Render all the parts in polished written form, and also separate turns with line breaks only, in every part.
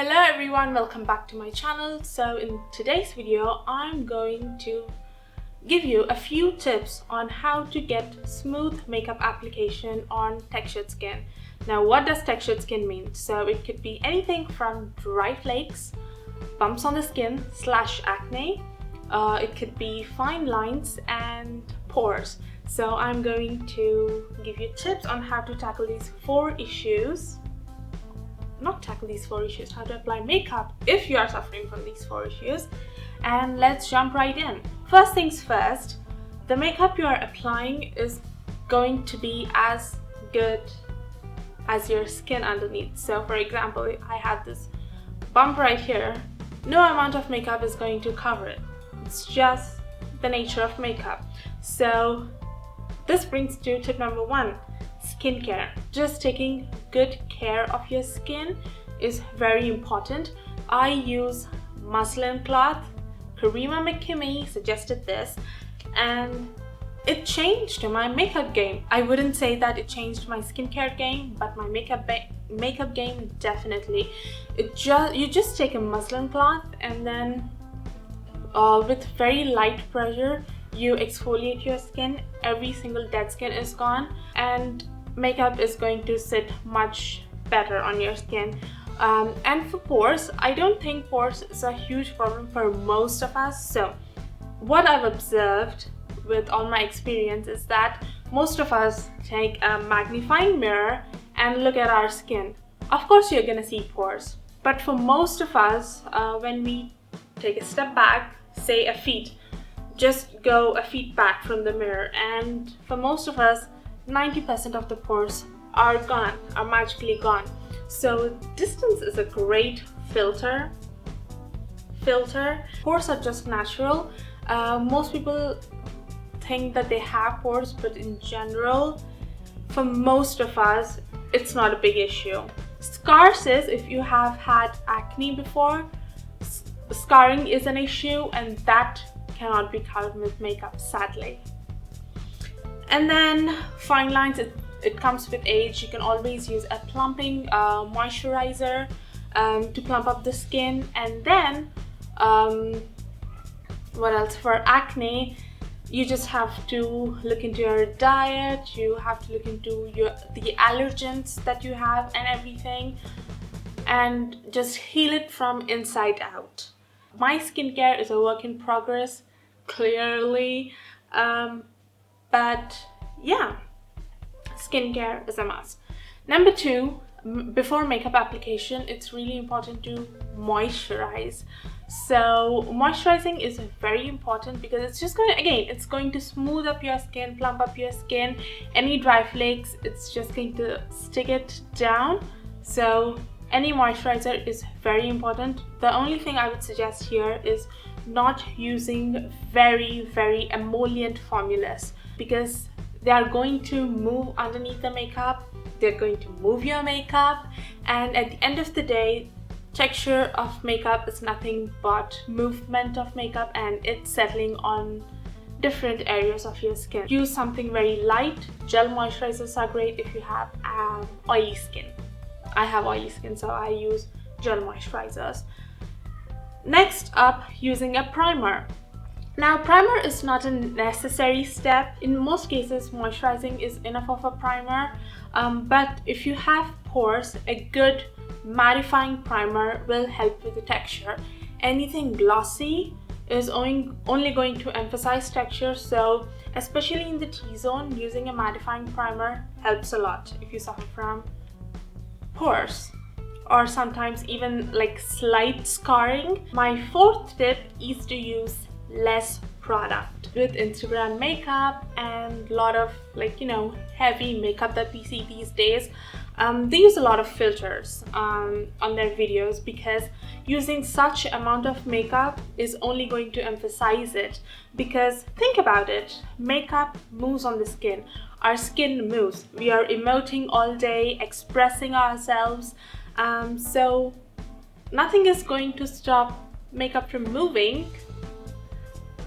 Hello everyone, welcome back to my channel. So in today's video, I'm going to give you a few tips on how to get smooth makeup application on textured skin. Now, what does textured skin mean? So it could be anything from dry flakes, bumps on the skin / acne. It could be fine lines and pores. So I'm going to give you tips on how to tackle these four issues. How to apply makeup if you are suffering from these four issues. And let's jump right in. First things first, the makeup you are applying is going to be as good as your skin underneath. So for example, I have this bump right here. No amount of makeup is going to cover it. It's just the nature of makeup. So this brings to tip number one, skincare. Just taking good care of your skin is very important. I use muslin cloth. Karima McKimmey suggested this and it changed my makeup game. I wouldn't say that it changed my skincare game, but my makeup game definitely. You just take a muslin cloth and then with very light pressure you exfoliate your skin. Every single dead skin is gone and makeup is going to sit much better on your skin. And for pores, I don't think pores is a huge problem for most of us. So what I've observed with all my experience is that most of us take a magnifying mirror and look at our skin. Of course you're gonna see pores, but for most of us, when we take a step back, say a feet, just go a feet back from the mirror, and for most of us 90% of the pores are gone, are magically gone. So distance is a great filter. Pores are just natural. Most people think that they have pores, but in general, for most of us, it's not a big issue. Scars is if you have had acne before, scarring is an issue and that cannot be covered with makeup, sadly. And then fine lines, it comes with age. You can always use a plumping moisturizer to plump up the skin. And then what else? For acne, you just have to look into your diet. You have to look into the allergens that you have and everything, and just heal it from inside out. My skincare is a work in progress, clearly. But yeah, skincare is a must. Number two, before makeup application, it's really important to moisturize. So moisturizing is very important because it's just it's going to smooth up your skin, plump up your skin. Any dry flakes, it's just going to stick it down. So any moisturizer is very important. The only thing I would suggest here is not using very emollient formulas, because they are going to move underneath the makeup, they're going to move your makeup, and at the end of the day, texture of makeup is nothing but movement of makeup and it's settling on different areas of your skin. Use something very light. Gel moisturizers are great if you have oily skin. I have oily skin, so I use gel moisturizers. Next up, using a primer. Now, primer is not a necessary step. In most cases, moisturizing is enough of a primer. But if you have pores, a good mattifying primer will help with the texture. Anything glossy is only going to emphasize texture. So, especially in the T-zone, using a mattifying primer helps a lot if you suffer from pores or sometimes even like slight scarring. My fourth tip is to use less product. With Instagram makeup and a lot of heavy makeup that we see these days, they use a lot of filters on their videos, because using such amount of makeup is only going to emphasize it. Because think about it, makeup moves on the skin, our skin moves, we are emoting all day, expressing ourselves, so nothing is going to stop makeup from moving.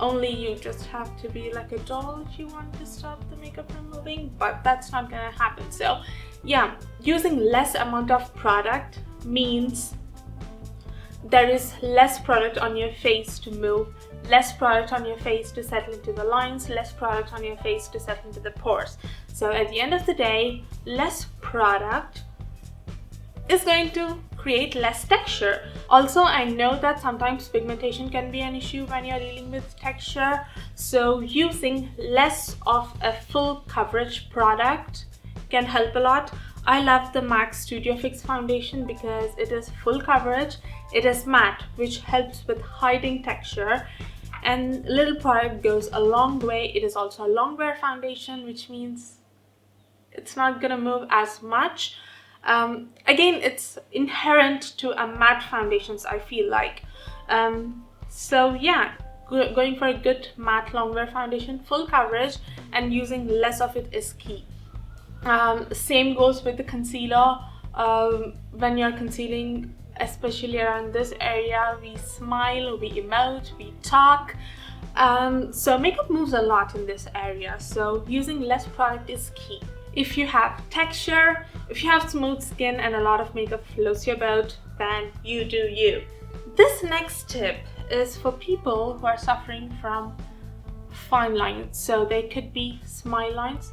Only you just have to be like a doll if you want to stop the makeup from moving, but that's not gonna happen. So yeah, using less amount of product means there is less product on your face to move, less product on your face to settle into the lines, less product on your face to settle into the pores. So at the end of the day, less product is going to create less texture. Also, I know that sometimes pigmentation can be an issue when you're dealing with texture, so using less of a full coverage product can help a lot. I love the MAC Studio Fix foundation because it is full coverage, it is matte, which helps with hiding texture, and little product goes a long way. It is also a long wear foundation, which means it's not gonna move as much. Again, it's inherent to a matte foundations, I feel like. So yeah, going for a good matte long wear foundation, full coverage, and using less of it is key. Same goes with the concealer. When you're concealing, especially around this area, we smile, we emote, we talk. So makeup moves a lot in this area, so using less product is key. If you have texture, if you have smooth skin and a lot of makeup floats your boat, then you do you. This next tip is for people who are suffering from fine lines. So they could be smile lines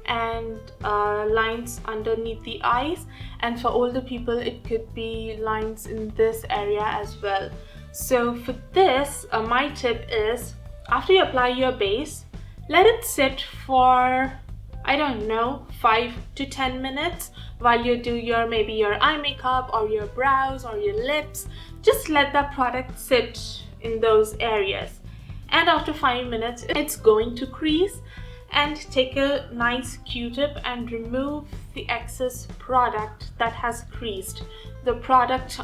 and lines underneath the eyes, and for older people it could be lines in this area as well. So for this, my tip is, after you apply your base, let it sit for, I don't know, 5 to 10 minutes while you do your maybe your eye makeup or your brows or your lips. Just let that product sit in those areas, and after 5 minutes it's going to crease. And take a nice Q-tip and remove the excess product that has creased, the product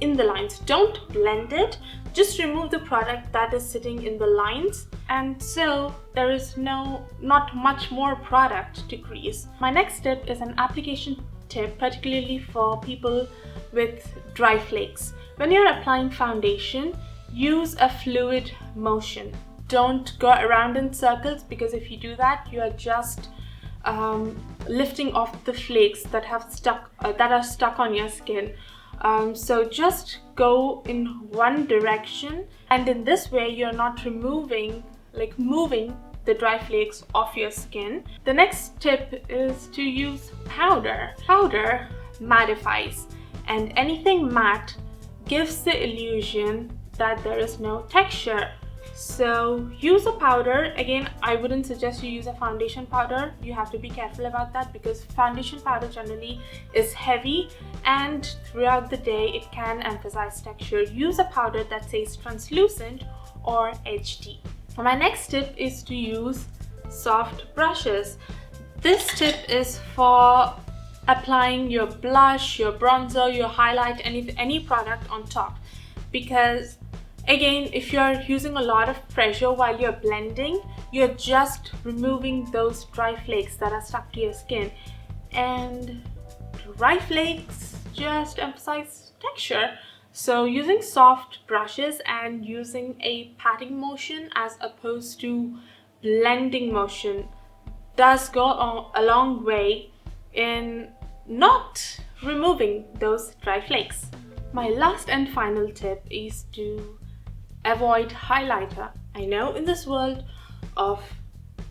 in the lines. Don't blend it, just remove the product that is sitting in the lines, and so there is not much more product to crease. My next tip is an application tip, particularly for people with dry flakes. When you're applying foundation, use a fluid motion. Don't go around in circles, because if you do that, you are just lifting off the flakes that are stuck on your skin. So just go in one direction, and in this way you're not moving the dry flakes off your skin. The next tip is to use powder. Powder mattifies, and anything matte gives the illusion that there is no texture. So use a powder. Again, I wouldn't suggest you use a foundation powder. You have to be careful about that, because foundation powder generally is heavy and throughout the day it can emphasize texture. Use a powder that says translucent or HD. My next tip is to use soft brushes. This tip is for applying your blush, your bronzer, your highlight, any product on top, because again, if you're using a lot of pressure while you're blending, you're just removing those dry flakes that are stuck to your skin, and dry flakes just emphasize texture. So using soft brushes and using a patting motion as opposed to blending motion does go a long way in not removing those dry flakes. My last and final tip is to avoid highlighter. I know in this world of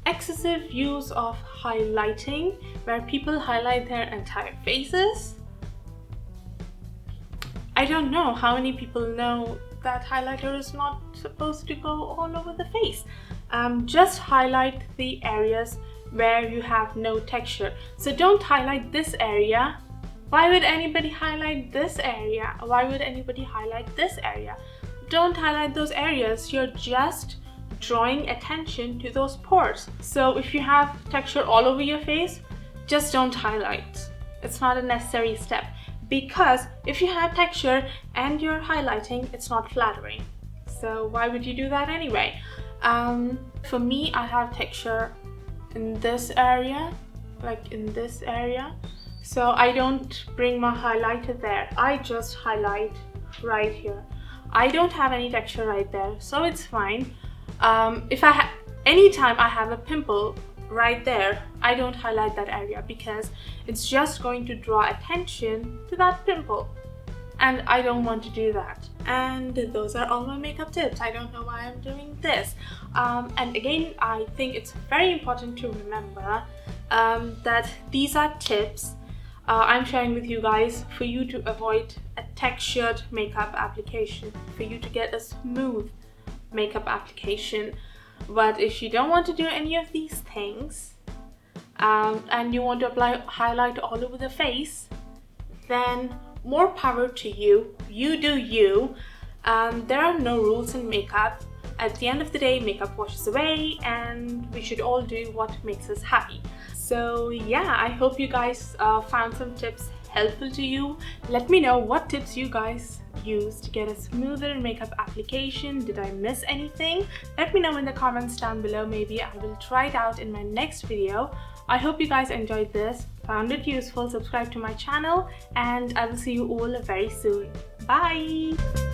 excessive use of highlighting, where people highlight their entire faces, I don't know how many people know that highlighter is not supposed to go all over the face. Just highlight the areas where you have no texture. So don't highlight this area. Why would anybody highlight this area? Why would anybody highlight this area? Don't highlight those areas. You're just drawing attention to those pores. So if you have texture all over your face, just don't highlight. It's not a necessary step, because if you have texture and you're highlighting, it's not flattering. So why would you do that anyway? For me, I have texture in this area, like in this area. So I don't bring my highlighter there. I just highlight right here. I don't have any texture right there, so it's fine. If anytime I have a pimple right there, I don't highlight that area, because it's just going to draw attention to that pimple. and I don't want to do that. And those are all my makeup tips. I don't know why I'm doing this. And again, I think it's very important to remember that these are tips I'm sharing with you guys for you to avoid a textured makeup application, for you to get a smooth makeup application. But if you don't want to do any of these things, and you want to apply highlight all over the face, then more power to you. You do you. There are no rules in makeup. At the end of the day, makeup washes away, and we should all do what makes us happy. So yeah, I hope you guys found some tips helpful to you. Let me know what tips you guys use to get a smoother makeup application. Did I miss anything? Let me know in the comments down below. Maybe I will try it out in my next video. I hope you guys enjoyed this, found it useful. Subscribe to my channel, and I will see you all very soon. Bye!